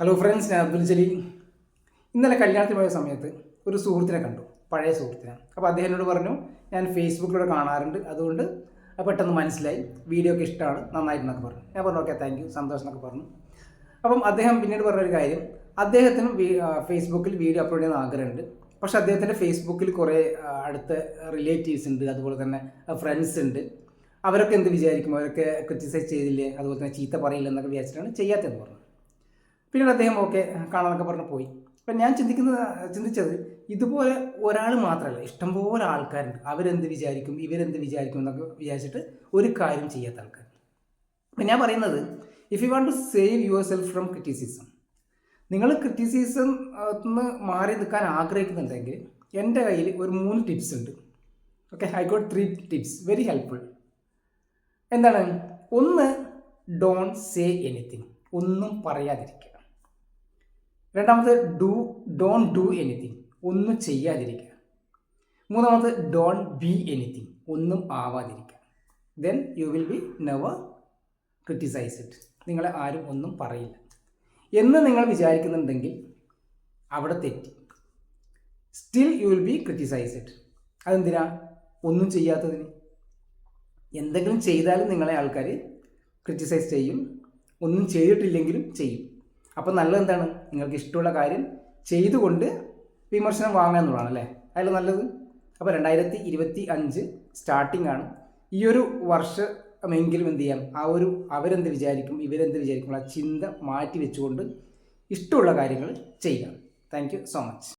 Hello friends, ഞാൻ അബ്ദുൽ ജലീൽ. ഇന്നലെ കല്യാണത്തിന് പോയ സമയത്ത് ഒരു സുഹൃത്തിനെ കണ്ടു, പഴയ സുഹൃത്തിനെ. അപ്പോൾ അദ്ദേഹം എന്നോട് പറഞ്ഞു, ഞാൻ ഫേസ്ബുക്കിലൂടെ കാണാറുണ്ട്, അതുകൊണ്ട് പെട്ടെന്ന് മനസ്സിലായി, വീഡിയോ ഒക്കെ ഇഷ്ടമാണ്, നന്നായിട്ടെന്നൊക്കെ പറഞ്ഞു. ഞാൻ പറഞ്ഞു ഓക്കെ, താങ്ക് യു, സന്തോഷം എന്നൊക്കെ പറഞ്ഞു. അപ്പം അദ്ദേഹം പിന്നീട് പറഞ്ഞൊരു കാര്യം, അദ്ദേഹത്തിനും ഫേസ്ബുക്കിൽ വീഡിയോ അപ്ലോഡ് ചെയ്യുന്ന ആഗ്രഹമുണ്ട്. പക്ഷെ അദ്ദേഹത്തിൻ്റെ ഫേസ്ബുക്കിൽ കുറേ അടുത്ത റിലേറ്റീവ്സ് ഉണ്ട്, അതുപോലെ തന്നെ ഫ്രണ്ട്സ് ഉണ്ട്. അവരൊക്കെ എന്ത് വിചാരിക്കും, അവരൊക്കെ ക്രിറ്റിസൈസ് ചെയ്തില്ലേ, അതുപോലെ തന്നെ ചീത്ത പറയില്ല എന്നൊക്കെ വിചാരിച്ചിട്ടാണ് ചെയ്യാത്തതെന്ന് പറഞ്ഞു. പിന്നീട് അദ്ദേഹം ഓക്കെ കാണാനൊക്കെ പറഞ്ഞ് പോയി. അപ്പം ഞാൻ ചിന്തിച്ചത് ഇതുപോലെ ഒരാൾ മാത്രമല്ല, ഇഷ്ടംപോലെ ആൾക്കാരുണ്ട്. അവരെന്ത് വിചാരിക്കും, ഇവരെന്ത് വിചാരിക്കും എന്നൊക്കെ വിചാരിച്ചിട്ട് ഒരു കാര്യം ചെയ്യാത്ത ആൾക്കാർ. അപ്പം ഞാൻ പറയുന്നത്, if you want to save yourself from criticism, നിങ്ങൾ ക്രിറ്റിസിസം മാറി നിൽക്കാൻ ആഗ്രഹിക്കുന്നുണ്ടെങ്കിൽ എൻ്റെ കയ്യിൽ ഒരു 3 ടിപ്സ് ഉണ്ട്. Okay, I got 3 tips, very helpful. എന്താണ്? ഒന്ന്, ഡോണ്ട് സേ എനിത്തിങ്, ഒന്നും പറയാതിരിക്കുക. രണ്ടാമത്, ഡോണ്ട് ഡു എനിത്തിങ്, ഒന്നും ചെയ്യാതിരിക്കുക. മൂന്നാമത്, ഡോണ്ട് ബി എനിത്തിങ്, ഒന്നും ആവാതിരിക്കുക. Then you will be never criticised, നിങ്ങളെ ആരും ഒന്നും പറയില്ല എന്ന് നിങ്ങൾ വിചാരിക്കുന്നുണ്ടെങ്കിൽ അവിടെ തെറ്റി. Still you will be criticised. അതെന്തിനാ? ഒന്നും ചെയ്യാത്തതിന്. എന്തെങ്കിലും ചെയ്താലും നിങ്ങളെ ആൾക്കാർ ക്രിറ്റിസൈസ് ചെയ്യും, ഒന്നും ചെയ്തിട്ടില്ലെങ്കിലും ചെയ്യും. അപ്പോൾ നല്ലത് എന്താണ്? നിങ്ങൾക്ക് ഇഷ്ടമുള്ള കാര്യം ചെയ്തുകൊണ്ട് വിമർശനം വാങ്ങുക എന്നുള്ളതാണ് അല്ലേ, അതിൽ നല്ലത്. അപ്പോൾ 2025 സ്റ്റാർട്ടിംഗ് ആണ്. ഈ ഒരു വർഷമെങ്കിലും എന്ത് ചെയ്യാം, അവരെന്ത് വിചാരിക്കും, ഇവരെന്ത് വിചാരിക്കും, ആ ചിന്ത മാറ്റി വെച്ചുകൊണ്ട് ഇഷ്ടമുള്ള കാര്യങ്ങൾ ചെയ്യാം. Thank you so much.